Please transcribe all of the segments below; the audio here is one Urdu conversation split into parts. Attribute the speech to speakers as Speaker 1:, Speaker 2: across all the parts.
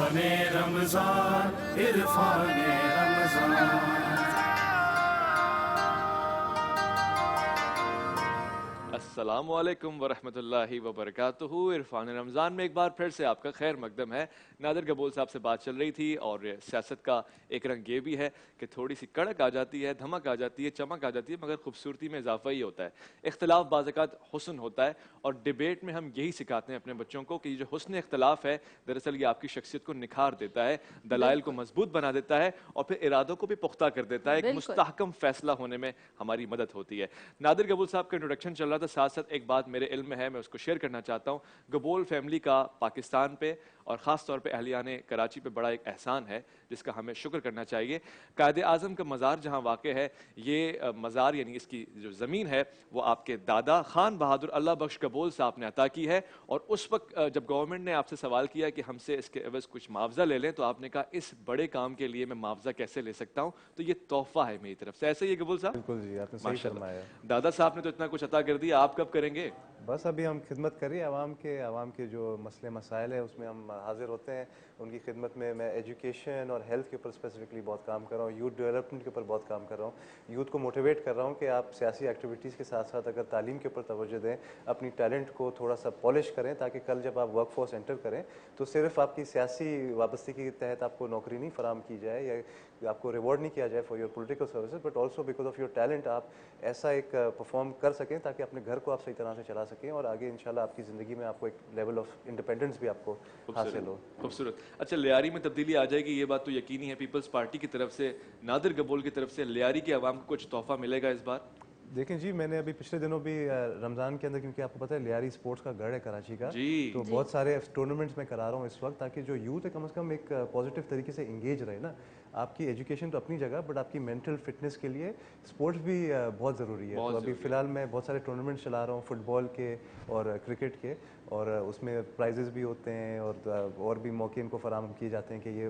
Speaker 1: عرفان رمضان عرفان رمضان.
Speaker 2: السلام علیکم ورحمۃ اللہ وبرکاتہ. عرفان رمضان میں ایک بار پھر سے آپ کا خیر مقدم ہے. نادر گبول صاحب سے بات چل رہی تھی اور سیاست کا ایک رنگ یہ بھی ہے کہ تھوڑی سی کڑک آ جاتی ہے, دھمک آ جاتی ہے, چمک آ جاتی ہے, مگر خوبصورتی میں اضافہ ہی ہوتا ہے. اختلاف بعض اوقات حسن ہوتا ہے اور ڈیبیٹ میں ہم یہی سکھاتے ہیں اپنے بچوں کو کہ یہ جو حسن اختلاف ہے دراصل یہ آپ کی شخصیت کو نکھار دیتا ہے, دلائل کو مضبوط بنا دیتا ہے اور پھر ارادوں کو بھی پختہ کر دیتا ہے. ایک مستحکم فیصلہ ہونے میں ہماری مدد ہوتی ہے. نادر گبول صاحب کا انٹروڈکشن چل رہا تھا, ساتھ ساتھ ایک بات میرے علم میں ہے, میں اس کو شیئر کرنا چاہتا ہوں. گبول فیملی کا پاکستان پہ اور خاص طور پہ اہلیان کراچی پہ بڑا ایک احسان ہے جس کا ہمیں شکر کرنا چاہیے. قائد اعظم کا مزار جہاں واقع ہے, یہ مزار یعنی اس کی جو زمین ہے وہ آپ کے دادا خان بہادر اللہ بخش گبول صاحب نے عطا کی ہے. اور اس وقت جب گورنمنٹ نے آپ سے سوال کیا کہ ہم سے اس کے عوض کچھ معاوضہ لے لیں تو آپ نے کہا اس بڑے کام کے لیے میں معاوضہ کیسے لے سکتا ہوں, تو یہ تحفہ ہے میری طرف سے. ایسے ہی گبول صاحب؟
Speaker 3: بالکل جی, آپ نے صحیح فرمایا.
Speaker 2: دادا صاحب نے تو اتنا کچھ عطا کر دیا, آپ کب کریں گے؟
Speaker 3: بس ابھی ہم خدمت کر رہے ہیں عوام کے جو مسئلے مسائل ہیں اس میں ہم حاضر ہوتے ہیں, ان کی خدمت میں. میں ایجوکیشن اور ہیلتھ کے اوپر اسپیسیفکلی بہت کام کر رہا ہوں, یوتھ ڈیولپمنٹ کے اوپر بہت کام کر رہا ہوں. یوتھ کو موٹیویٹ کر رہا ہوں کہ آپ سیاسی ایکٹیویٹیز کے ساتھ ساتھ اگر تعلیم کے اوپر توجہ دیں, اپنی ٹیلنٹ کو تھوڑا سا پالش کریں تاکہ کل جب آپ ورک فورس انٹر کریں تو صرف آپ کی سیاسی وابستگی کے تحت آپ کو نوکری نہیں فراہم کی جائے یا آپ کو ریوارڈ نہیں کیا جائے for your political services, but also because of your talent آپ ایسا ایک پرفارم کر سکیں تاکہ اپنے گھر کو آپ صحیح طرح سے چلا سکیں اور آگے انشاءاللہ آپ کی زندگی میں آپ کو ایک لیول آف انڈیپینڈنس بھی آپ کو حاصل ہو.
Speaker 2: خوبصورت. اچھا, لیاری میں تبدیلی آ جائے گی, یہ بات تو یقینی ہے. پیپلز پارٹی کی طرف سے, نادر گبول کی طرف سے لیاری کے عوام کو کچھ تحفہ ملے گا اس بار؟
Speaker 3: دیکھیں جی, میں نے ابھی پچھلے دنوں بھی رمضان کے اندر, کیونکہ آپ کو پتہ ہے لیاری اسپورٹس کا گڑھ ہے کراچی کا, تو بہت سارے ٹورنامنٹس میں کرا رہا ہوں اس وقت تاکہ جو یوتھ ہے کم از کم ایک پازیٹیو طریقے سے انگیج رہے نا. آپ کی ایجوکیشن تو اپنی جگہ, بٹ آپ کی مینٹل فٹنس کے لیے اسپورٹس بھی بہت ضروری ہے. تو ابھی فی الحال میں بہت سارے ٹورنامنٹس چلا رہا ہوں فٹ بال کے اور کرکٹ کے, اور اس میں پرائزز بھی ہوتے ہیں اور بھی موقع ان کو فراہم کیے جاتے ہیں کہ یہ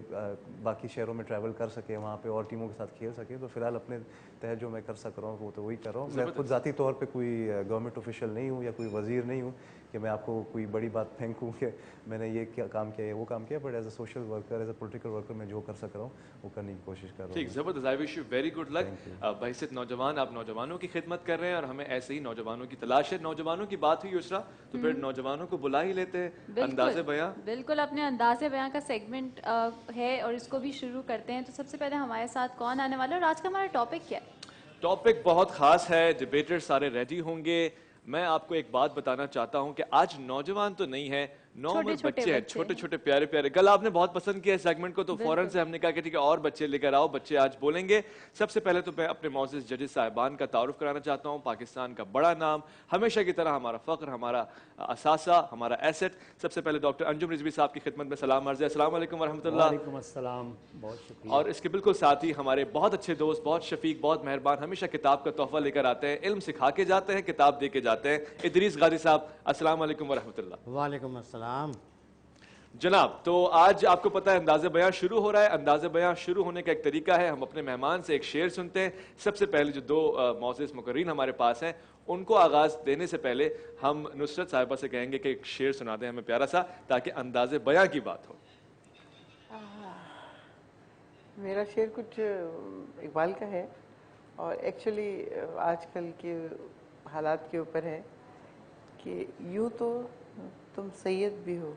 Speaker 3: باقی شہروں میں ٹریول کر سکیں, وہاں پہ اور ٹیموں کے ساتھ کھیل سکیں. تو فی الحال اپنے تحت جو میں کر سک رہا ہوں وہ تو وہی کر رہا ہوں. میں خود ذاتی طور پہ کوئی گورنمنٹ آفیشیل نہیں ہوں یا کوئی وزیر نہیں ہوں کہ میں آپ کو کوئی بڑی بات پھینکوں کہ میں نے یہ کیا کام کیا یا وہ کام کیا, but as a social worker, as a political worker میں جو کر سک رہا ہوں وہ کرنے کی کوشش کر رہا ہوں.
Speaker 2: ٹھیک, زبردست. I wish you very good luck. بحیثیت نوجوان آپ نوجوانوں کی خدمت کر رہے ہیں اور ہمیں ایسے ہی نوجوانوں کی تلاش ہے. نوجوانوں کی بات ہوئی یسریٰ تو پھر نوجوانوں کو بلا ہی لیتے ہیں. انداز بیاں,
Speaker 4: بالکل اپنے انداز بیاں کا سیگمنٹ ہے اور اس کو بھی شروع کرتے ہیں. تو سب سے پہلے ہمارے ساتھ کون آنے والا ہے اور آج کا ہمارا ٹاپک کیا ہے؟
Speaker 2: ٹاپک بہت خاص ہے, ڈیبیٹر سارے ریڈی ہوں گے. میں آپ کو ایک بات بتانا چاہتا ہوں کہ آج نوجوان تو نہیں ہے, نوعمر بچے ہیں, چھوٹے چھوٹے پیارے پیارے. کل آپ نے بہت پسند کیا سیگمنٹ کو تو فوراً سے ہم نے کہا کہ ٹھیک ہے اور بچے لے کر آؤ, بچے آج بولیں گے. سب سے پہلے تو میں اپنے معزز ججز صاحبان کا تعارف کرانا چاہتا ہوں. پاکستان کا بڑا نام, ہمیشہ کی طرح ہمارا فخر, ہمارا اثاثہ, ہمارا ایسٹ. سب سے پہلے ڈاکٹر انجم رضوی صاحب کی خدمت میں سلام عرض ہے. السلام علیکم ورحمۃ اللہ.
Speaker 5: وعلیکم السلام, بہت شکریہ.
Speaker 2: اور اس کے بالکل ساتھ ہی ہمارے بہت اچھے دوست, بہت شفیق, بہت مہربان, ہمیشہ کتاب کا تحفہ لے کر آتے ہیں, علم سکھا کے جاتے ہیں, کتاب دے کے جاتے ہیں, ادریس غازی صاحب. السلام علیکم ورحمۃ اللہ.
Speaker 5: وعلیکم السلام.
Speaker 2: جناب, تو آج آپ کو پتہ ہے انداز بیاں شروع ہو رہا ہے. انداز بیاں شروع ہونے کا ایک طریقہ ہے, ہم اپنے مہمان سے ایک شعر سنتے ہیں. سب سے پہلے جو دو معزز مقررین ہمارے پاس ہیں ان کو آغاز دینے سے پہلے ہم نصرت صاحبہ سے کہیں گے کہ ایک شعر سنا دیں ہمیں پیارا سا, تاکہ انداز بیاں کی بات ہو.
Speaker 6: میرا شعر کچھ اقبال کا ہے اور ایکچولی آج کل کے حالات کے اوپر ہے کہ یوں تو تم سید بھی ہو,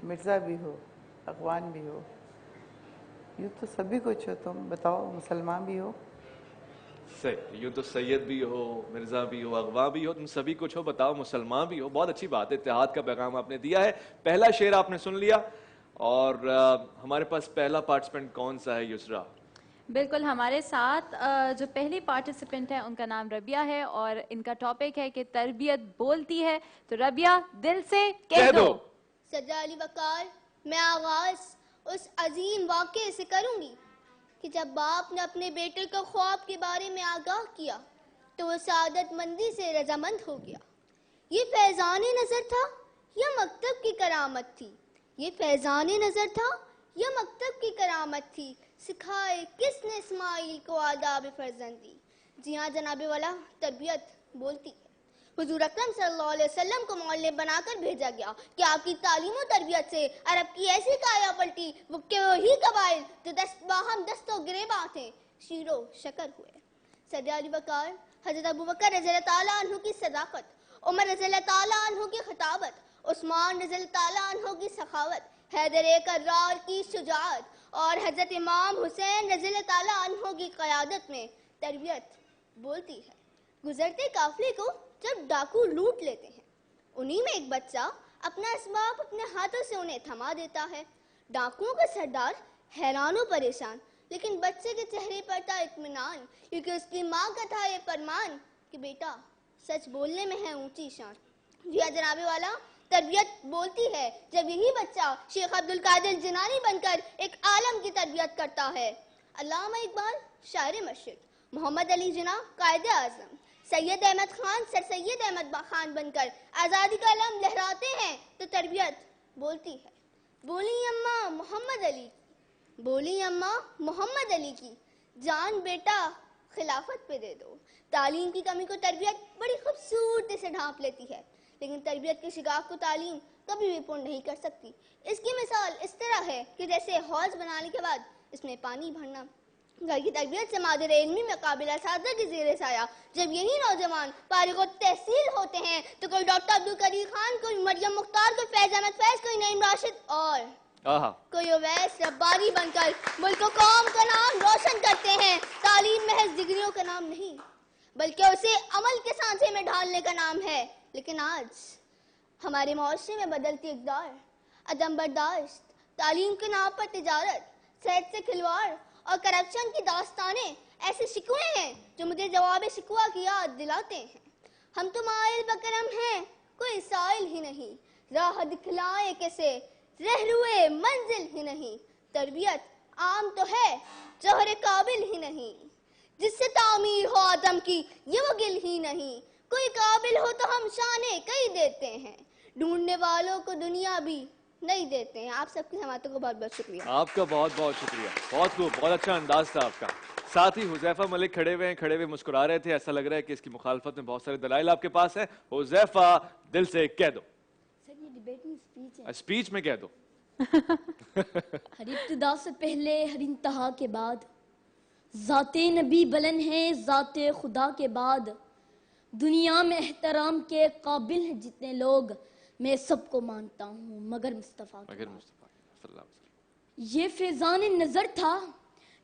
Speaker 6: مرزا بھی ہو, اخوان بھی ہو, یوں تو سبھی کچھ ہو, تم بتاؤ مسلمان بھی ہو.
Speaker 2: صحیح, یوں تو سید بھی ہو, مرزا بھی ہو, اغوا بھی ہو, تم سبھی کچھ ہو, بتاؤ مسلمان بھی ہو. بہت اچھی بات ہے, اتحاد کا پیغام آپ نے دیا ہے. پہلا شعر آپ نے سن لیا اور ہمارے پاس پہلا پارٹیسپینٹ کون سا ہے یسریٰ؟
Speaker 4: بالکل, ہمارے ساتھ جو پہلی پارٹیسپینٹ ہے ان کا نام ربیہ ہے اور ان کا ٹاپک ہے کہ تربیت بولتی ہے. تو ربیہ دل سے کہہ دو.
Speaker 7: سجا علی وقار, میں آغاز اس عظیم واقعے سے کروں گی کہ جب باپ نے اپنے بیٹے کو خواب کے بارے میں آگاہ کیا تو وہ سعادت مندی سے رضامند ہو گیا. یہ فیضان نظر تھا یا مکتب کی کرامت تھی؟ یہ فیضان نظر تھا یا مکتب کی کرامت تھی؟ سکھائے کس نے اسماعیل کو آداب فرزندی؟ جی ہاں جناب والا, تربیت بولتی ہے. حضور اکرم صلی اللہ علیہ وسلم کو معلم بنا کر بھیجا گیا کہ آپ کی تعلیم و تربیت سے عرب کی ایسی کایا پلٹی وہ کہ وہی قبائل جو باہم دست و گریباں تھے شیر و شکر ہوئے. سرکار وقار حضرت ابوبکر رضی اللہ تعالیٰ عنہ کی صداقت، عمر رضی اللہ تعالیٰ عنہ کی خطابت، عثمان رضی اللہ تعالیٰ عنہ کی سخاوت، حیدر کرار کی شجاعت اور حضرت امام حسین رضی اللہ تعالیٰ عنہ کی قیادت میں تربیت بولتی ہے. گزرتے قافلے کو جب ڈاکو لوٹ لیتے ہیں، انہی میں ایک بچہ اپنا اسباب اپنے ہاتھوں سے انہیں تھما دیتا ہے. ڈاکوؤں کا سردار حیران و پریشان، لیکن بچے کے چہرے پر تھا اطمینان، کیونکہ اس کی ماں کا تھا یہ فرمان کہ بیٹا سچ بولنے میں ہے اونچی شان. جی ہاں جناب والا، تربیت بولتی ہے جب یہی بچہ شیخ عبد القادر جنانی بن کر ایک عالم کی تربیت کرتا ہے. علامہ اقبال شاعر مشرق، محمد علی جناح قائد اعظم، سید احمد خان سر سید احمد خان بن کر آزادی کا علم لہراتے ہیں تو تربیت بولتی ہے. بولی اماں محمد علی، بولی اماں محمد علی کی جان بیٹا خلافت پہ دے دو. تعلیم کی کمی کو تربیت بڑی خوبصورتی سے ڈھانپ لیتی ہے، لیکن تربیت کے شگاف کو تعلیم کبھی بھی پورن نہیں کر سکتی. اس کی مثال اس طرح ہے کہ جیسے حوض بنانے کے بعد اس میں پانی بھرنا. گھر کی تربیت سے مادر علمی میں قابل اساتذہ کی زیر سایہ جب یہی نوجوان فارغ التحصیل ہوتے ہیں تو کوئی ڈاکٹر عبدالقدیر خان، کوئی مریم مختار، کوئی فیض احمد فیض، کوئی نعیم راشد اور کوئی اویس ربانی بن کر ملک و قوم کا نام روشن کرتے ہیں. تعلیم محض ڈگریوں کا نام نہیں بلکہ اسے عمل کے سانچے میں ڈھالنے کا نام ہے. لیکن آج ہمارے معاشرے میں بدلتی اقدار، عدم برداشت، تعلیم کے نام پر تجارت، صحت سے کھلواڑ اور کرپشن کی داستانیں ایسے شکوے ہیں جو مجھے جواب شکوہ کی یاد دلاتے ہیں. ہم تو مائل بکرم ہیں، کوئی سائل ہی نہیں، راہ دکھلائے کیسے رہروئے منزل ہی نہیں. تربیت عام تو ہے جوہر قابل ہی نہیں، جس سے تعمیر ہو آدم کی یہ وہ گل ہی نہیں. کوئی قابل ہو تو ہم شانے کئی دیتے ہیں، ڈھونڈنے والوں کو دنیا بھی نہیں دیتے ہیں. آپ سب کی سماعتوں کو بہت بہت شکریہ.
Speaker 2: آپ کا بہت بہت شکریہ. بہت خوب، بہت اچھا انداز تھا آپ کا. ساتھ ہی حذیفہ ملک کھڑے ہوئے مسکرا رہے تھے. ایسا لگ رہا ہے کہ اس کی مخالفت میں بہت سارے دلائل آپ کے پاس ہیں. حذیفہ دل سے کہہ دو.
Speaker 8: سر یہ ڈیبیٹ میں سپیچ ہے.
Speaker 2: سپیچ میں کہہ دو.
Speaker 8: ہر ابتدا سے پہلے ہر انتہا کے بعد ذات نبی بلند ہے، ذات خدا کے بعد دنیا میں احترام کے قابل ہیں جتنے لوگ، میں سب کو مانتا ہوں مگر مصطفیٰ کے بعد. یہ فیضان نظر تھا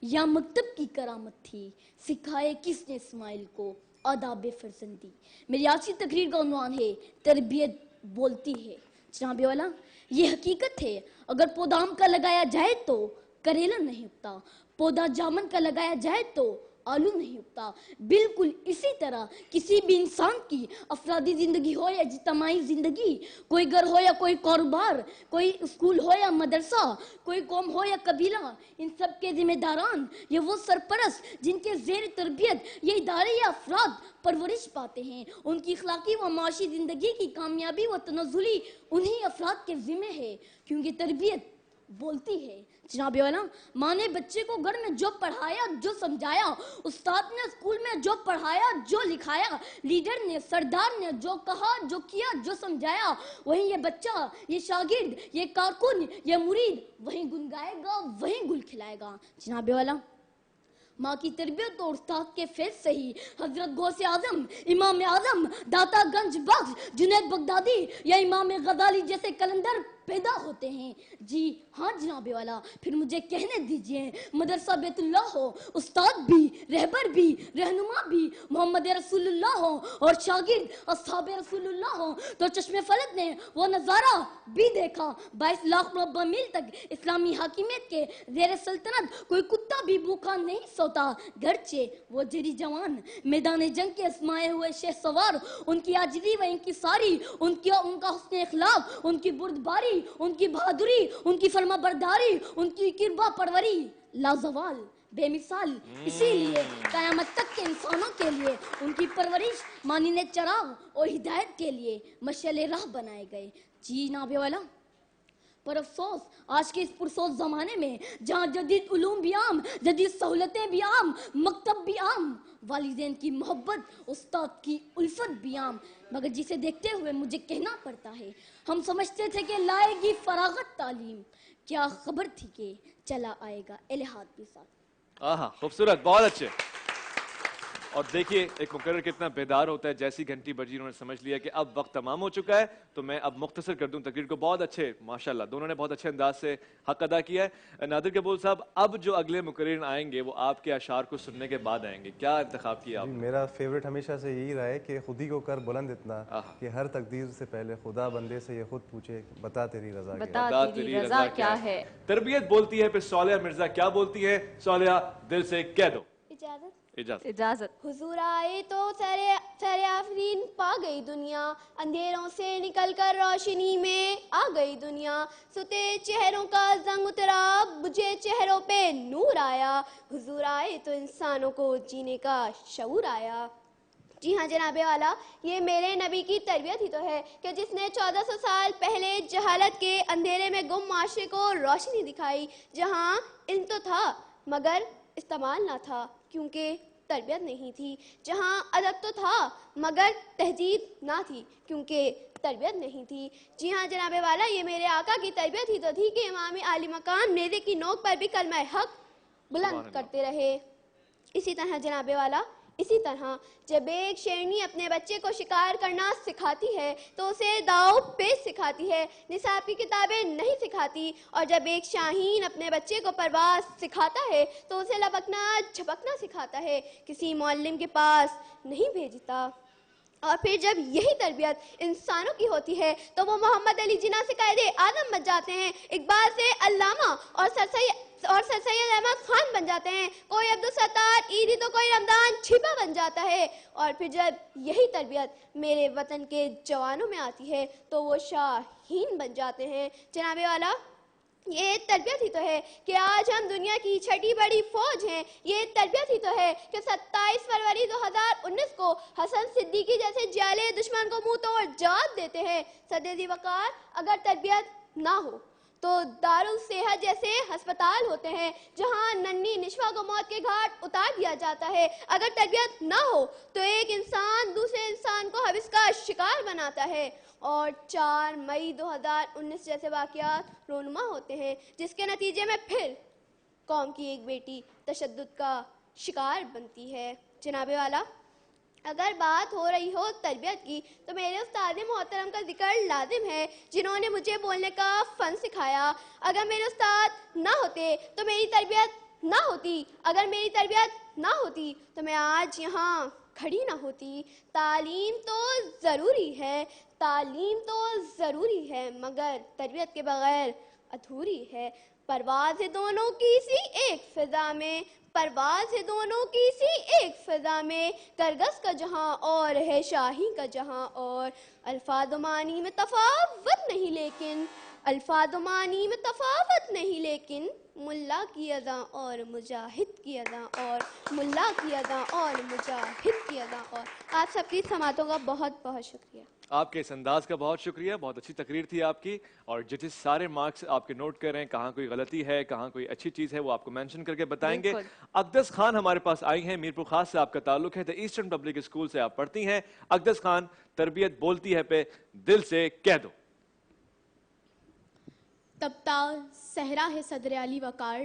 Speaker 8: یا مکتب کی کرامت تھی، سکھائے کس نے اسماعیل کو آداب فرزندی. میری آج کی تقریر کا عنوان ہے تربیت بولتی ہے. جناب والا، یہ حقیقت ہے اگر پودا آم کا لگایا جائے تو کریلا نہیں اگتا، پودا جامن کا لگایا جائے تو آلو نہیں اگتا. بالکل اسی طرح کسی بھی انسان کی افرادی زندگی ہو یا اجتماعی زندگی، کوئی گھر ہو یا کوئی کاروبار، کوئی اسکول ہو یا مدرسہ، کوئی قوم ہو یا قبیلہ، ان سب کے ذمہ داران یہ وہ سرپرست جن کے زیر تربیت یہ ادارے یا افراد پرورش پاتے ہیں. ان کی اخلاقی و معاشی زندگی کی کامیابی و تنزلی انہی افراد کے ذمہ ہے، کیونکہ تربیت بولتی ہے. جناب والا، ماں نے بچے کو گھر میں جو پڑھایا، جو سمجھایا، استاد نے اسکول میں جو پڑھایا، جو لکھایا، لیڈر نے، سردار نے جو کہا، جو کیا، جو سمجھایا، وہیں یہ بچہ، یہ شاگرد، یہ کارکن، یہ مرید وہیں گنگائے گا، وہیں گل کھلائے گا. جناب والا، ماں کی تربیت اور استاد کے فیض سے ہی حضرت غوث اعظم، امام اعظم، داتا گنج بخش، جنید بغدادی یا امام غزالی جیسے کلندر پیدا ہوتے ہیں. جی ہاں جناب والا، پھر مجھے کہنے دیجئے، مدرسہ بیت اللہ ہو، استاد بھی، رہبر بھی، رہنما بھی محمد رسول اللہ ہو اور شاگرد اصحاب رسول اللہ ہو تو چشم فلک نے وہ نظارہ بھی دیکھا. 22 لاکھ مربع میل تک اسلامی حاکمیت کے زیر سلطنت کوئی کتا بھی بھوکا نہیں سوتا، گرچہ وہ جری جوان میدان جنگ کے اسمائے ہوئے شہ سوار، ان کی عاجزی و انکساری، ان کا حسن اخلاق، ان کی بردباری، ان کی بہادری، ان کی فرما برداری، ان کی قربہ پروری لازوال، بے مثال. اسی لیے قیامت تک کے انسانوں کے لیے ان کی پرورش مانند چراغ اور ہدایت کے لیے مشعل راہ بنائے گئے. جی جناب والا، پر افسوس آج کے اس پرسوز زمانے میں جہاں جدید علوم بھی عام، جدید سہولتیں بھی عام، مکتب بھی عام، والدین کی محبت، استاد کی الفت بھی عام، مگر جسے دیکھتے ہوئے مجھے کہنا پڑتا ہے، ہم سمجھتے تھے کہ لائے گی فراغت تعلیم، کیا خبر تھی کہ چلا آئے گا الہاد بھی ساتھ.
Speaker 2: آہا خوبصورت, بہت اچھے. اور دیکھیے ایک مقرر کتنا بیدار ہوتا ہے, جیسی گھنٹی بجی انہوں نے سمجھ لیا کہ اب وقت تمام ہو چکا ہے تو میں اب مختصر کر دوں تقریر کو. بہت اچھے ماشاءاللہ دونوں نے بہت اچھے انداز سے حق ادا کیا ہے. نادر قبول صاحب, اب جو اگلے مقررین آئیں گے وہ آپ کے اشعار کو سننے کے بعد آئیں گے, کیا انتخاب کیا آپ نے؟
Speaker 3: میرا فیوریٹ ہمیشہ سے یہی رہا ہے کہ خود ہی کو کر بلند اتنا کہ ہر تقدیر سے پہلے خدا بندے سے یہ خود پوچھے بتا تیری رضا کیا ہے.
Speaker 4: بتا تیری رضا کیا ہے.
Speaker 2: تربیت بولتی ہے پھر صالحہ مرزا کیا بولتی ہے؟ صالحہ دل سے کہہ دو.
Speaker 4: اجازت.
Speaker 7: حضور آئے تو سر آفرین پا گئی دنیا, اندھیروں سے نکل کر روشنی میں آ گئی دنیا, ستے چہروں کا زنگ اترا بجھے چہروں پہ نور آیا, حضور آئے تو انسانوں کو جینے کا شعور آیا. جی ہاں جناب والا, یہ میرے نبی کی تربیت ہی تو ہے کہ جس نے 1400 سال پہلے جہالت کے اندھیرے میں گم معاشرے کو روشنی دکھائی, جہاں علم تو تھا مگر استعمال نہ تھا کیونکہ تربیت نہیں تھی, جہاں ادب تو تھا مگر تہذیب نہ تھی کیونکہ تربیت نہیں تھی. جی ہاں جناب والا, یہ میرے آقا کی تربیت ہی تو تھی کہ امام عالی مقام نیزے کی نوک پر بھی کلمہ حق بلند کرتے رہے. اسی طرح جناب والا, اسی طرح جب ایک شیرنی اپنے بچے کو شکار کرنا سکھاتی ہے تو اسے داؤ پیچ سکھاتی ہے, نصاب کی کتابیں نہیں سکھاتی. اور جب ایک شاہین اپنے بچے کو پرواز سکھاتا ہے تو اسے لپکنا جھپکنا سکھاتا ہے, کسی معلم کے پاس نہیں بھیجتا. اور پھر جب یہی تربیت انسانوں کی ہوتی ہے تو وہ محمد علی جناح سے قائد اعظم بن جاتے ہیں, اقبال سے علامہ اور سر سید احمد خان بن جاتے ہیں, کوئی عبدالستار عیدی تو کوئی رمضان چھپا بن جاتا ہے. اور پھر جب یہی تربیت میرے وطن کے جوانوں میں آتی ہے تو وہ شاہین بن جاتے ہیں. جناب والا, یہ تربیت ہی تو ہے کہ آج ہم دنیا کی چھٹی بڑی فوج ہیں. یہ تربیت ہی تو ہے کہ 27 فروری 2019 کو حسن صدیقی جیسے جعلی دشمن کو منہ توڑ جواب دیتے ہیں. صدر وقار, اگر تربیت نہ ہو تو دارالصحت جیسے ہسپتال ہوتے ہیں جہاں ننھی نشوا کو موت کے گھاٹ اتار دیا جاتا ہے. اگر تربیت نہ ہو تو ایک انسان دوسرے انسان کو حوث کا شکار بناتا ہے. اور 4 مئی 2019 جیسے واقعات رونما ہوتے ہیں جس کے نتیجے میں پھر قوم کی ایک بیٹی تشدد کا شکار بنتی ہے. جناب والا, اگر بات ہو رہی ہو تربیت کی تو میرے استاد محترم کا ذکر لازم ہے جنہوں نے مجھے بولنے کا فن سکھایا. اگر میرے استاد نہ ہوتے تو میری تربیت نہ ہوتی, اگر میری تربیت نہ ہوتی تو میں آج یہاں کھڑی نہ ہوتی. تعلیم تو ضروری ہے, تعلیم تو ضروری ہے مگر تربیت کے بغیر ادھوری ہے. پرواز ہے دونوں کی سی ایک فضا میں, پرواز ہے دونوں کی سی ایک فضا میں, کرگس کا جہاں اور ہے شاہی کا جہاں اور. الفاظ و معنی میں تفاوت نہیں لیکن, الفاظ و معنی میں تفاوت نہیں لیکن, ملا کی اذاں اور مجاہد کی اذاں اور, ملا کی اذاں اور مجاہد کی اذاں اور. آپ سب کی سماعتوں کا بہت بہت شکریہ.
Speaker 2: آپ کے اس انداز کا بہت شکریہ, بہت اچھی تقریر تھی آپ کی. اور ججز سارے مارکس آپ کے نوٹ کر رہے ہیں, کہاں کوئی غلطی ہے کہاں کوئی اچھی چیز ہے وہ آپ کو مینشن کر کے بتائیں گے. اقدس خان ہمارے پاس آئی ہیں, میرپور خاص سے آپ کا تعلق ہے, ایسٹرن پبلک اسکول سے آپ پڑھتی ہیں. اقدس خان, تربیت بولتی ہے پہ دل سے کہہ دو.
Speaker 9: تبتا صحرا ہے صدر علی وقار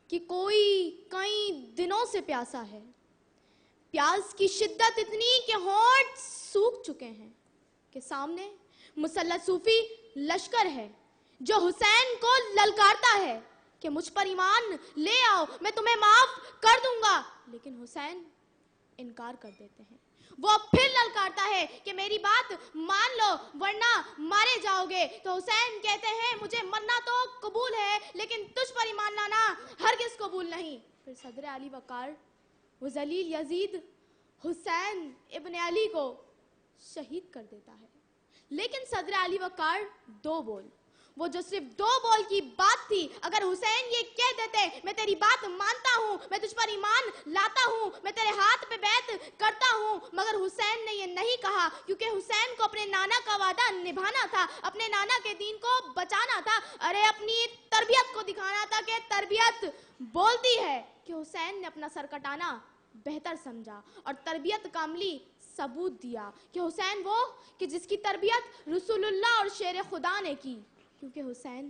Speaker 9: کہ کوئی کئی دنوں سے پیاسا ہے, پیاس کی شدت اتنی کہ ہونٹ سوکھ چکے ہیں, کہ سامنے مسلح صوفی لشکر ہے جو حسین کو للکارتا ہے کہ مجھ پر ایمان لے آؤ میں تمہیں معاف کر دوں گا, لیکن حسین انکار کر دیتے ہیں. وہ پھر للکارتا ہے کہ میری بات مان لو ورنہ مارے جاؤ گے, تو حسین کہتے ہیں مجھے مرنا تو قبول ہے لیکن تجھ پر ایمان لانا ہرگز قبول نہیں. پھر صدر علی وقار, وہ ذلیل یزید حسین ابن علی کو شہید کر دیتا ہے. لیکن صدر علی وقار 2 بول, وہ جو صرف 2 بول کی بات تھی, اگر حسین یہ کہہ دیتے میں تیری بات مانتا ہوں, میں تجھ پر ایمان لاتا ہوں, میں تیرے ہاتھ پہ بیعت کرتا ہوں, مگر حسین نے یہ نہیں کہا کیونکہ حسین کو اپنے نانا کا وعدہ نبھانا تھا, اپنے نانا کے دین کو بچانا تھا, ارے اپنی تربیت کو دکھانا تھا کہ تربیت بولتی ہے. کہ حسین نے اپنا سر کٹانا بہتر سمجھا اور تربیت کا عملی ثبوت دیا کہ حسین وہ کہ جس کی تربیت رسول اللہ اور شیر خدا نے کی, کیونکہ حسین